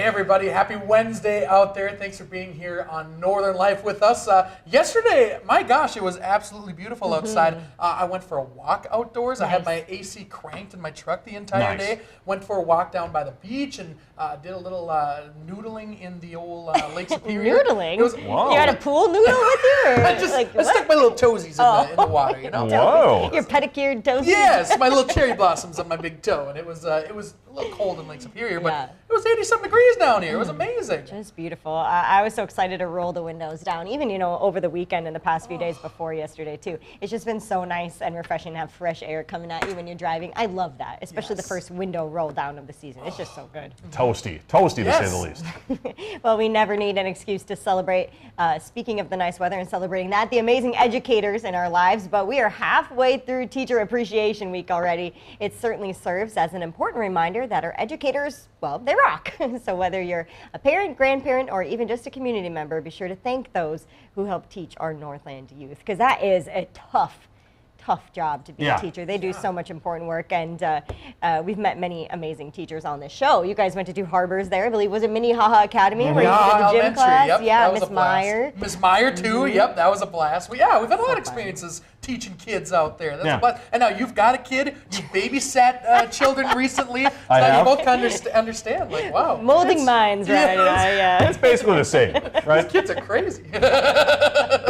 everybody. Happy Wednesday out there. Thanks for being here on Northern Life with us. Yesterday, my gosh, it was absolutely beautiful outside. I went for a walk outdoors. I had my AC cranked in my truck the entire day. Went for a walk down by the beach and did a little noodling in the old Lake Superior. Noodling? It was, You had a pool noodle with you? Or I stuck my little toesies in the water, you know? Whoa. Your pedicured toesies? Yes, my little cherry blossoms on my big toe. And it was a little cold in Lake Superior, but it was 80-some degrees down here. It was amazing. Just beautiful. I was so excited to roll the windows down, even, over the weekend and the past few days before yesterday, too. It's just been so nice and refreshing to have fresh air coming at you when you're driving. I love that, especially the first window roll down of the season. It's just so good. Toasty to say the least. Well, we never need an excuse to celebrate. Speaking of the nice weather and celebrating that, the amazing educators in our lives, but we are halfway through Teacher Appreciation Week already. It certainly serves as an important reminder that our educators, well, they rock. So whether you're a parent, grandparent, or even just a community member, be sure to thank those who help teach our Northland youth, because that is a tough job to be a teacher. They do so much important work, and we've met many amazing teachers on this show. You guys went to 2 harbors there, I believe. Was it Minnehaha Academy where you did the gym class? Yep, yeah, Miss Meyer. Miss Meyer too. Yep, that was a blast. We've had a lot of experiences teaching kids out there. That's a blast. And now you've got a kid. You babysat children recently. So now you both can understand. Like, wow. Molding minds, right? Yeah. It's basically the same, right? These kids are crazy.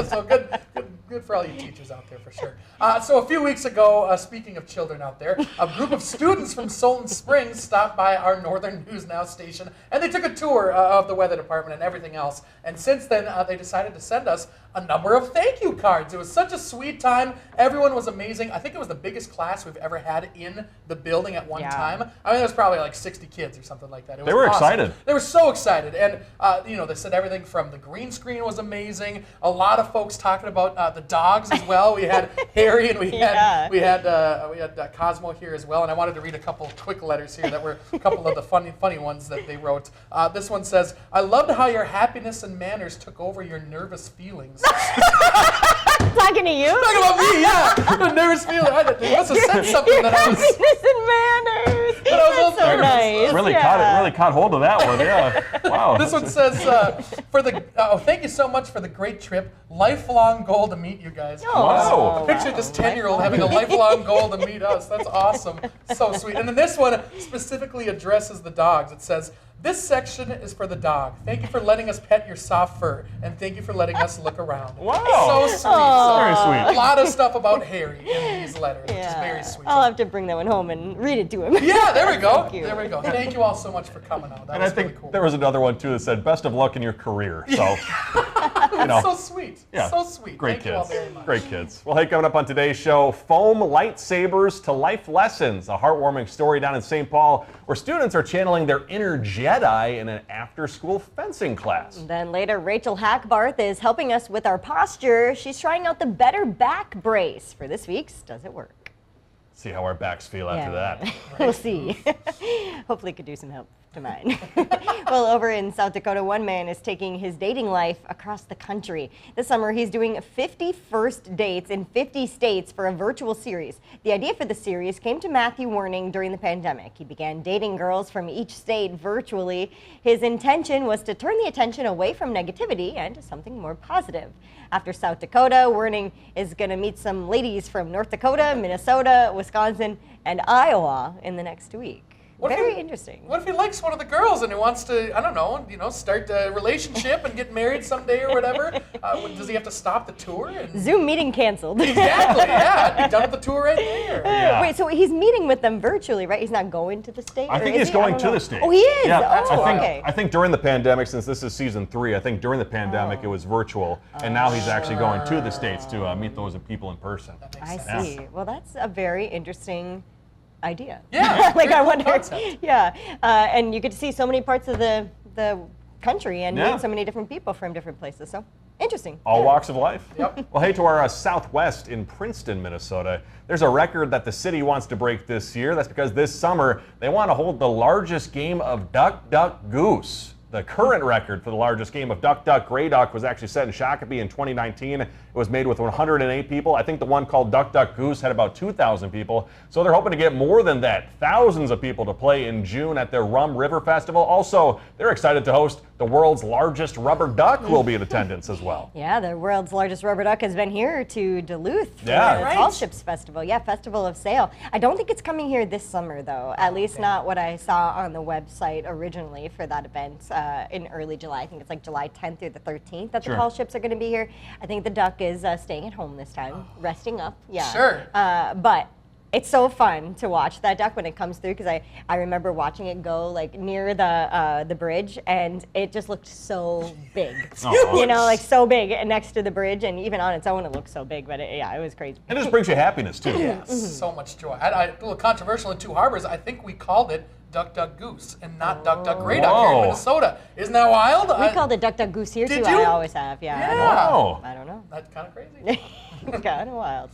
So good for all you teachers out there, for sure. So a few weeks ago, speaking of children out there, a group of students from Sultan Springs stopped by our Northern News Now station, and they took a tour of the weather department and everything else. And since then, they decided to send us a number of thank you cards. It was such a sweet time. Everyone was amazing. I think it was the biggest class we've ever had in the building at one time. I mean, there was probably like 60 kids or something like that. It was They were awesome. excited. They were so excited. And, they said everything from the green screen was amazing. A lot of folks talking about the dogs as well. We had Harry and we had Cosmo here as well. And I wanted to read a couple quick letters here that were a couple of the funny ones that they wrote. This one says, "I loved how your happiness and manners took over your nervous feelings." Talking to you? Talking about me, yeah. Nervous feeling. They must have said something that I was. Happiness and manners. That's so nice. Really caught hold of that one. Yeah. Wow. This one says, thank you so much for the great trip. Lifelong goal to meet you guys. Wow. Picture this 10-year-old having a lifelong goal to meet us. That's awesome. So sweet. And then this one specifically addresses the dogs. It says, "This section is for the dog. Thank you for letting us pet your soft fur, and thank you for letting us look around." Wow. So sweet. Very sweet. A lot of stuff about Harry in these letters, which is very sweet. I'll have to bring that one home and read it to him. Yeah, there we go. Thank you. There we go. Thank you all so much for coming out. That And was I think really cool. there was another one too that said, "Best of luck in your career." So, So sweet. Yeah. So sweet. Great Thank you all kids. very much. Great kids. Well, hey, coming up on today's show, Foam Lightsabers to Life Lessons, a heartwarming story down in St. Paul where students are channeling their inner Jedi in an after-school fencing class. Then later, Rachel Hackbarth is helping us with our posture. She's trying out the Better Back Brace for this week's Does It Work? See how our backs feel after that. We'll see. Hopefully it could do some help to mine. Well, over in South Dakota, one man is taking his dating life across the country. This summer, he's doing 50 first dates in 50 states for a virtual series. The idea for the series came to Matthew Werning during the pandemic. He began dating girls from each state virtually. His intention was to turn the attention away from negativity and to something more positive. After South Dakota, Werning is going to meet some ladies from North Dakota, Minnesota, Wisconsin, and Iowa in the next week. Very interesting. What if he likes one of the girls and he wants to, I don't know, start a relationship and get married someday or whatever? Does he have to stop the tour? Zoom meeting canceled. Exactly, yeah. I'd be done with the tour right there. Yeah. Wait, so he's meeting with them virtually, right? He's not going to the state? I think he's going to the state. Oh, he is? Yeah, Okay. I think during the pandemic, since this is season 3, I think during the pandemic it was virtual, and now he's actually going to the states to meet those people in person. I see. Well, that's a very interesting idea. Yeah. Like I cool wonder. concept. Yeah. And you get to see so many parts of the country and Yeah. meet so many different people from different places. So interesting. All walks of life. Yep. Well, hey, to our southwest in Princeton, Minnesota, there's a record that the city wants to break this year. That's because this summer they want to hold the largest game of Duck, Duck, Goose. The current record for the largest game of Duck Duck Grey Duck was actually set in Shakopee in 2019. It was made with 108 people. I think the one called Duck Duck Goose had about 2,000 people. So they're hoping to get more than that. Thousands of people to play in June at their Rum River Festival. Also, they're excited to host the world's largest rubber duck will be in attendance as well. Yeah, the world's largest rubber duck has been here to Duluth for Yeah. the Right. Tall Ships Festival. Yeah, Festival of Sail. I don't think it's coming here this summer, though. At least not what I saw on the website originally for that event in early July. I think it's like July 10th through the 13th that the Sure. Tall Ships are going to be here. I think the duck is staying at home this time, resting up. Yeah. Sure. But it's so fun to watch that duck when it comes through, because I remember watching it go like near the bridge, and it just looked so big. Oh. You know, like so big next to the bridge, and even on its own it looks so big, but it was crazy. It just brings you happiness, too. Yeah, so much joy. A little controversial in Two Harbors. I think we called it Duck Duck Goose and not Duck Duck Grey Duck here in Whoa. Minnesota. Isn't that wild? We called it Duck Duck Goose here Did too. you? I always have, yeah. Yeah. Wow. I don't know. That's kind of crazy. Kind of wild.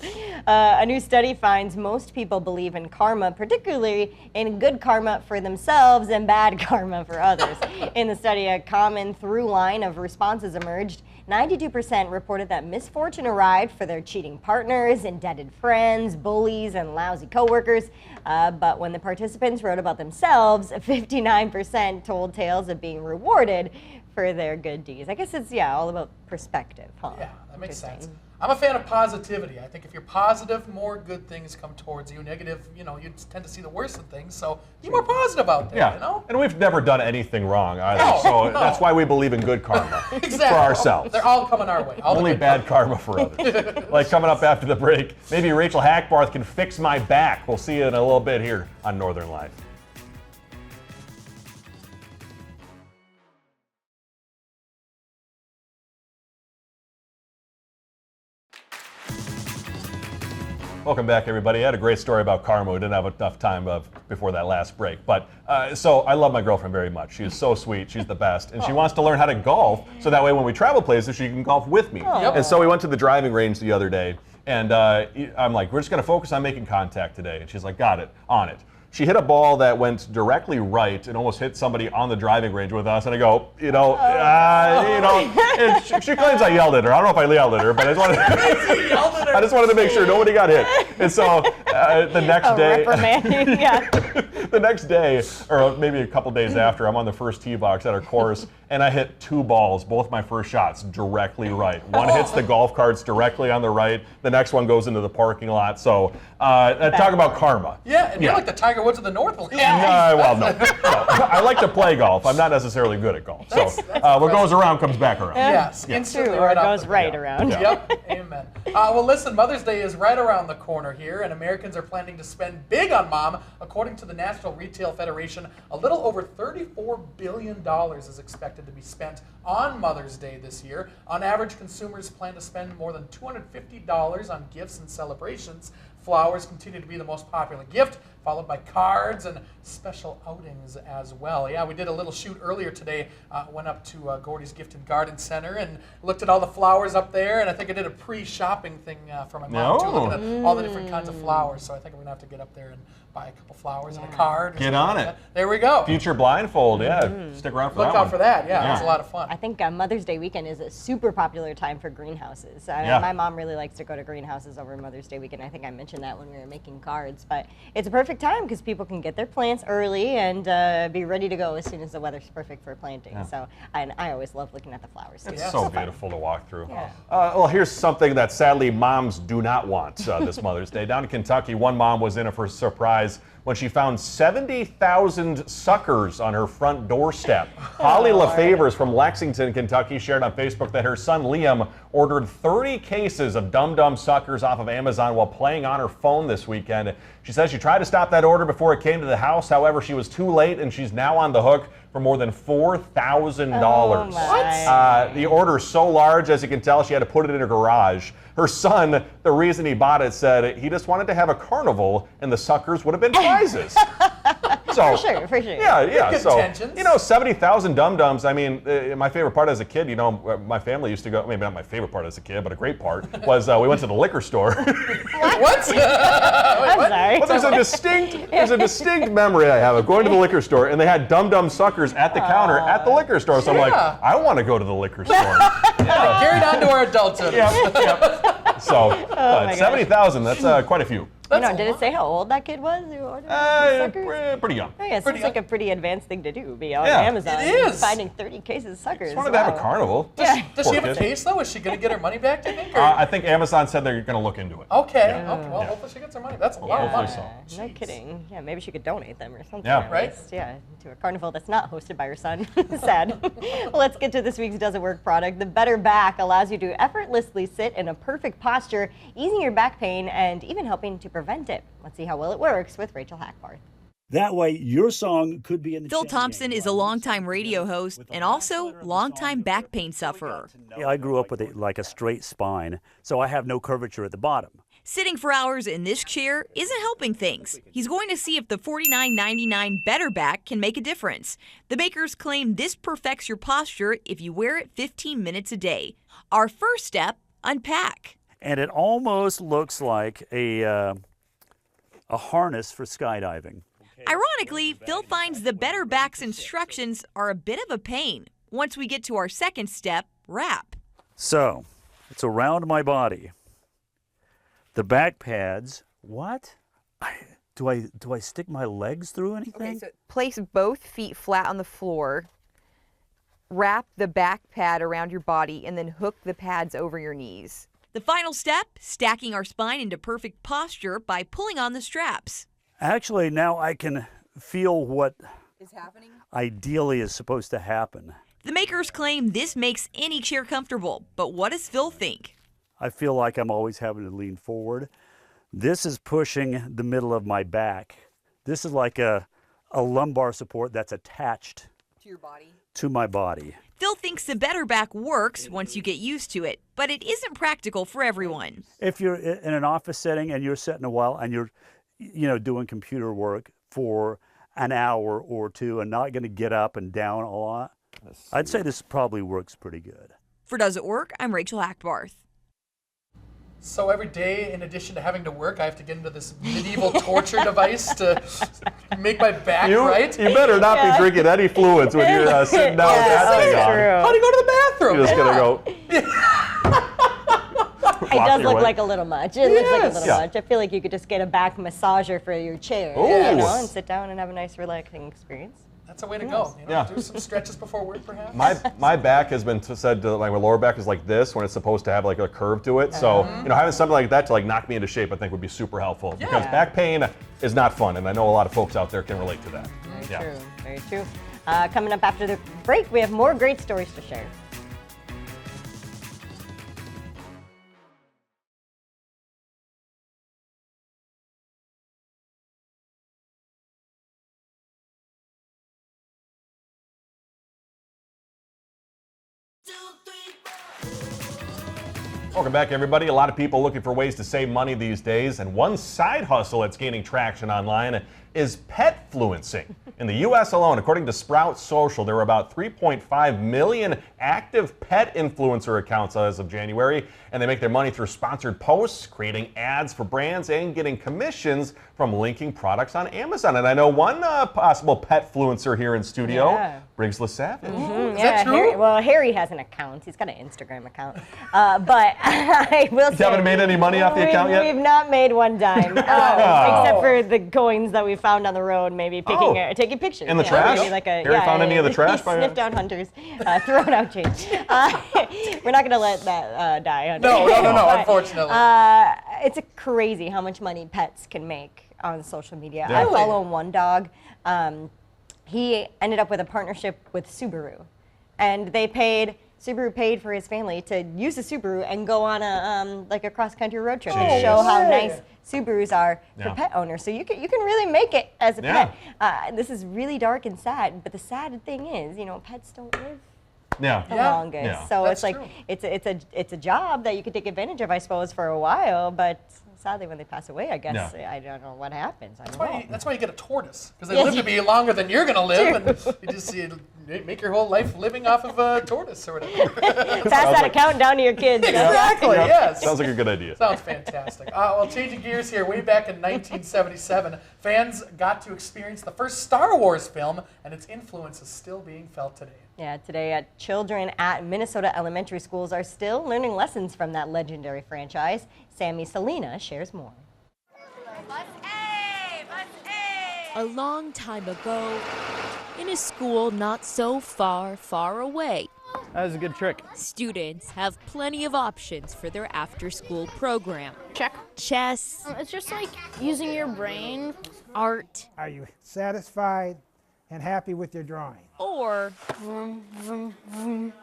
A new study finds most people believe in karma, particularly in good karma for themselves and bad karma for others. In the study, a common through line of responses emerged. 92% reported that misfortune arrived for their cheating partners, indebted friends, bullies, and lousy coworkers. But when the participants wrote about themselves, 59% told tales of being rewarded for their good deeds. I guess it's, all about perspective, huh? Yeah, that makes sense. Interesting. I'm a fan of positivity. I think if you're positive, more good things come towards you. Negative, you tend to see the worst in things. So be more positive out there, Yeah, you know? and we've never done anything wrong either, No, so no. that's why we believe in good karma Exactly. for ourselves. They're all coming our way. All the Only good bad karma for others. Like coming up after the break, maybe Rachel Hackbarth can fix my back. We'll see you in a little bit here on Northern Life. Welcome back, everybody. I had a great story about karma. We didn't have enough time before that last break. But so I love my girlfriend very much. She is so sweet. She's the best. And she wants to learn how to golf so that way when we travel places, she can golf with me. Yep. And so we went to the driving range the other day. And I'm like, we're just going to focus on making contact today. And she's like, got it, on it. She hit a ball that went directly right and almost hit somebody on the driving range with us. And I go, and she claims I yelled at her. I don't know if I yelled at her, but I just wanted to make sure nobody got hit. And so the next day, Reprimanding, yeah. the next day, or maybe a couple days after, I'm on the first tee box at our course, and I hit two balls, both my first shots, directly right. One hits the golf carts directly on the right. The next one goes into the parking lot. So talk about karma. Yeah, and you're like the Tiger Woods of the Northland. Well, no. I like to play golf. I'm not necessarily good at golf. So what goes around comes back around. Yes, True, instantly or right it off goes the right bat. around. Yeah. Yep, amen. Well, listen, Mother's Day is right around the corner here, and Americans are planning to spend big on mom. According to the National Retail Federation, a little over $34 billion is expected to be spent on Mother's Day this year. On average, consumers plan to spend more than $250 on gifts and celebrations. Flowers continue to be the most popular gift, followed by cards and special outings as well. Yeah, we did a little shoot earlier today. Went up to Gordy's Gift and Garden Center and looked at all the flowers up there. And I think I did a pre-shopping thing for my mom too, looking at all the different kinds of flowers. So I think we're gonna have to get up there and buy a couple flowers and a card. or Get something on like it. that. There we go. Future blindfold, Stick around for Look that out one. for that. Yeah, Yeah. that's a lot of fun. I think Mother's Day weekend is a super popular time for greenhouses. Yeah. My mom really likes to go to greenhouses over Mother's Day weekend. I think I mentioned that when we were making cards. But it's a perfect time because people can get their plants early and be ready to go as soon as the weather's perfect for planting. Yeah. So I always love looking at the flowers. It's Yeah. so So fun. beautiful to walk through. Yeah. Well, here's something that sadly moms do not want this Mother's Day. Down in Kentucky, one mom was in for a surprise when she found 70,000 suckers on her front doorstep. Holly LaFavors from Lexington, Kentucky shared on Facebook that her son Liam ordered 30 cases of Dum Dum suckers off of Amazon while playing on her phone this weekend. She says she tried to stop that order before it came to the house. However, she was too late and she's now on the hook for more than $4,000. Oh my. The order is so large, as you can tell, she had to put it in her garage. Her son, the reason he bought it, said he just wanted to have a carnival and the suckers would have been prizes. So, For sure. Yeah. Good So, intentions. 70,000 dum-dums. I mean, my favorite part as a kid, my family used to go, maybe not my favorite part as a kid, but a great part was we went to the liquor store. What? I'm sorry. But there's a distinct memory I have of going to the liquor store, and they had dum-dum suckers at the counter at the liquor store. So I'm like, Yeah. I want to go to the liquor store. Carried on to our adulthood. Yep. So, my gosh. 70,000, that's quite a few. That's Did a it say how old that kid was who ordered the suckers? Pretty young. Oh, yeah, it Pretty seems like a pretty advanced thing to do. Be on Yeah. Amazon. It is. Finding 30 cases of suckers. Just wanted to have a Wow. carnival. Yeah. Does she have a case though? Is she going to get her money back? Do you think? Or? I think Amazon said they're going to look into it. Okay. Well, hopefully she gets her money. That's a lot of money. Hopefully so. No kidding. Yeah, maybe she could donate them or something. Yeah. at Right? least. Yeah, to a carnival that's not hosted by her son. Sad. Well, let's get to this week's Does It Work product. The Better Back allows you to effortlessly sit in a perfect posture, easing your back pain and even helping to prevent it. Let's see how well it works with Rachel Hackbarth. That way, your song could be in the Phil chain Thompson gang. is a longtime radio host and also longtime back pain sufferer. I grew up with a straight spine, so I have no curvature at the bottom. Sitting for hours in this chair isn't helping things. He's going to see if the $49.99 Better Back can make a difference. The makers claim this perfects your posture if you wear it 15 minutes a day. Our first step, unpack. And it almost looks like a harness for skydiving. Ironically, Phil finds the Better Back's instructions are a bit of a pain. Once we get to our second step, wrap. So, it's around my body. The back pads, what? Do I stick my legs through anything? Okay, so place both feet flat on the floor, wrap the back pad around your body, and then hook the pads over your knees. The final step, stacking our spine into perfect posture by pulling on the straps. Actually, now I can feel what Is happening? ideally is supposed to happen. The makers claim this makes any chair comfortable, but what does Phil think? I feel like I'm always having to lean forward. This is pushing the middle of my back. This is like a lumbar support that's attached To your body? to my body. Phil thinks the Better Back works once you get used to it, but it isn't practical for everyone. If you're in an office setting and you're sitting a while and you're doing computer work for an hour or two and not going to get up and down a lot, I'd say this probably works pretty good. For Does It Work, I'm Rachel Hackbarth. So every day, in addition to having to work, I have to get into this medieval torture device to make my back right. You better not be drinking any fluids when you're sitting down with that thing on. How do you go to the bathroom? You're just going to go. It walk does your look way. like a little much. It looks like a Yes. little Yeah. much. I feel like you could just get a back massager for your chair, Ooh. and sit down and have a nice relaxing experience. That's a way to go. Yeah. Do some stretches before work, perhaps. My back has been said to, like, my lower back is like this when it's supposed to have like a curve to it. So having something like that to like knock me into shape, I think would be super helpful because back pain is not fun, and I know a lot of folks out there can relate to that. Very true. Very true. Coming up after the break, we have more great stories to share. Welcome back, everybody. A lot of people looking for ways to save money these days, and one side hustle that's gaining traction online is pet fluencing. In the U.S. alone, according to Sprout Social, there were about 3.5 million active pet influencer accounts as of January, and they make their money through sponsored posts, creating ads for brands, and getting commissions from linking products on Amazon. And I know one possible pet fluencer here in studio, Yeah. Briggs LeSavage. Is that true? Harry has an account. He's got an Instagram account. But I will say. You haven't made any money off the account yet? We've not made one dime. Except for the coins that we found on the road, maybe taking pictures. In the trash? Maybe like Harry found any of the trash by Sniff down hunters, throwing out change. We're not going to let that die. Hunter. No, But, unfortunately. It's crazy how much money pets can make on social media. Yeah. I follow one dog. He ended up with a partnership with Subaru, and Subaru paid for his family to use the Subaru and go on a cross-country road trip to show how nice Subarus are for pet owners. So you can really make it as a pet. This is really dark and sad, but the sad thing is, pets don't live the longest. Yeah. So That's it's like true. it's a job that you could take advantage of, I suppose, for a while, but sadly, when they pass away, I guess I don't know what happens. I don't know. That's why you get a tortoise, because they live to be longer than you're going to live, and you make your whole life living off of a tortoise or whatever. Pass that account down to your kids. Exactly, yes. Sounds like a good idea. Sounds fantastic. Well, changing gears here, way back in 1977, fans got to experience the first Star Wars film, and its influence is still being felt today. Yeah, today children at Minnesota elementary schools are still learning lessons from that legendary franchise. Sammy Selena shares more. A long time ago, in a school not so far, far away, That was a good trick. students have plenty of options for their after-school program. Check. Chess, It's just like using your brain. art, Are you satisfied and happy with your drawing? or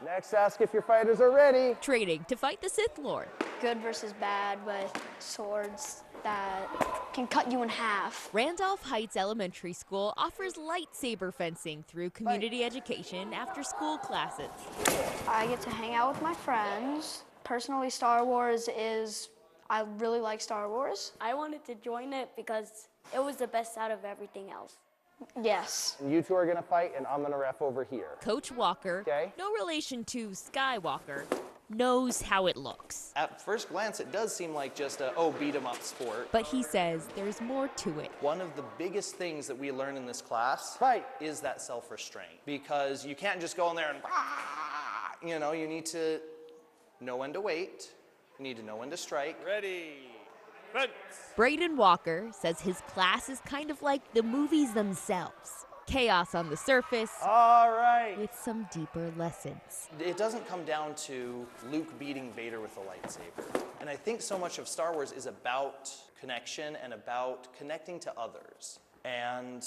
Next, ask if your fighters are ready. trading to fight the Sith Lord. Good versus bad with swords that can cut you in half. Randolph Heights Elementary School offers lightsaber fencing through community education after-school classes. I get to hang out with my friends. Personally, I really like Star Wars. I wanted to join it because it was the best out of everything else. Yes. And you two are gonna fight, and I'm gonna ref over here. Coach Walker, Okay. no relation to Skywalker, knows how it looks. At first glance, it does seem like just a, beat 'em up sport. But he says there's more to it. One of the biggest things that we learn in this class is that self-restraint. Because you can't just go in there and, you need to know when to wait. You need to know when to strike. Ready. Braden Walker says his class is kind of like the movies themselves. Chaos on the surface, All right. with some deeper lessons. It doesn't come down to Luke beating Vader with a lightsaber. And I think so much of Star Wars is about connection and about connecting to others. And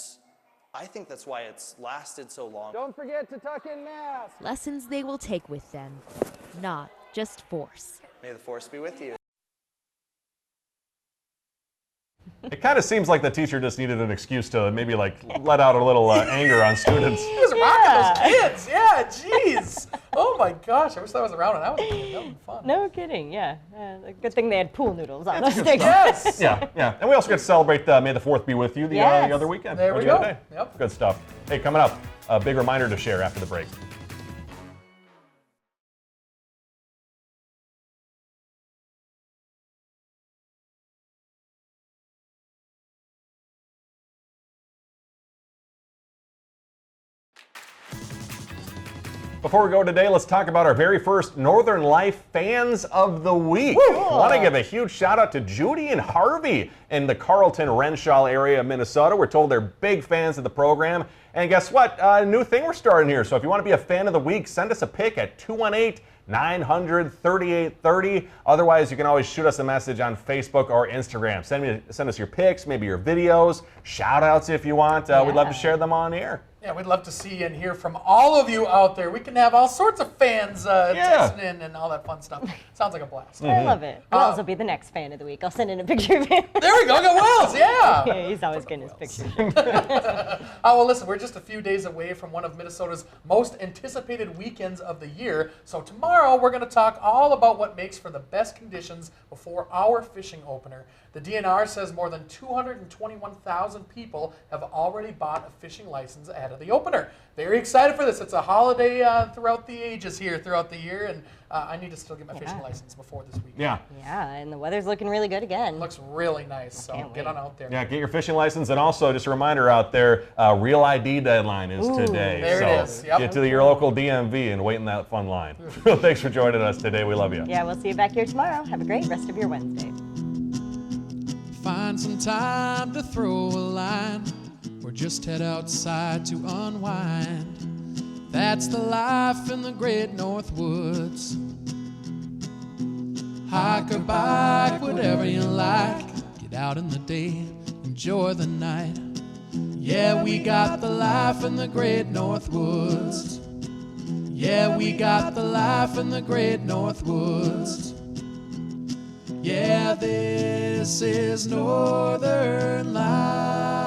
I think that's why it's lasted so long. Don't forget to tuck in mask. Lessons they will take with them, not just force. May the Force be with you. It kind of seems like the teacher just needed an excuse to maybe like let out a little anger on students. He was rocking those kids. Yeah, jeez. Oh my gosh, I wish that was around when I was a kid. That would be fun. No kidding, yeah. Good thing they had pool noodles on those things. Yes. Yeah. And we also get to celebrate May the 4th be with you the other weekend. There What'd we you go. get today? Yep. Good stuff. Hey, coming up, a big reminder to share after the break. Before we go today, let's talk about our very first Northern Life Fans of the Week. I want to give a huge shout out to Judy and Harvey in the Carlton Renshaw area of Minnesota. We're told they're big fans of the program. And guess what? A new thing we're starting here. So if you want to be a fan of the week, send us a pic at 218-900-3830. Otherwise, you can always shoot us a message on Facebook or Instagram. Send us your pics, maybe your videos, shout outs if you want. We'd love to share them on air. Yeah, we'd love to see and hear from all of you out there. We can have all sorts of fans texting in and all that fun stuff. Sounds like a blast. I love it. Wells will be the next fan of the week. I'll send in a picture of him. There we go, got Wells, yeah. Yeah, he's always getting his pictures. Well, listen, we're just a few days away from one of Minnesota's most anticipated weekends of the year. So tomorrow we're going to talk all about what makes for the best conditions before our fishing opener. The DNR says more than 221,000 people have already bought a fishing license ahead of the opener. Very excited for this. It's a holiday throughout the ages here throughout the year, and I need to still get my fishing license before this week. Yeah. Yeah, and the weather's looking really good again. Looks really nice, so Can't get wait. on out there. Yeah, get your fishing license, and also just a reminder out there, Real ID deadline is today. There so it is. Yep. Get to your local DMV and wait in that fun line. Thanks for joining us today. We love you. Yeah, we'll see you back here tomorrow. Have a great rest of your Wednesday. Find some time to throw a line or just head outside to unwind. That's the life in the great North Woods. Hike or bike, whatever you like. Get out in the day, enjoy the night. Yeah, we got the life in the great North Woods. Yeah, we got the life in the great North Woods. Yeah, this is Northern Life.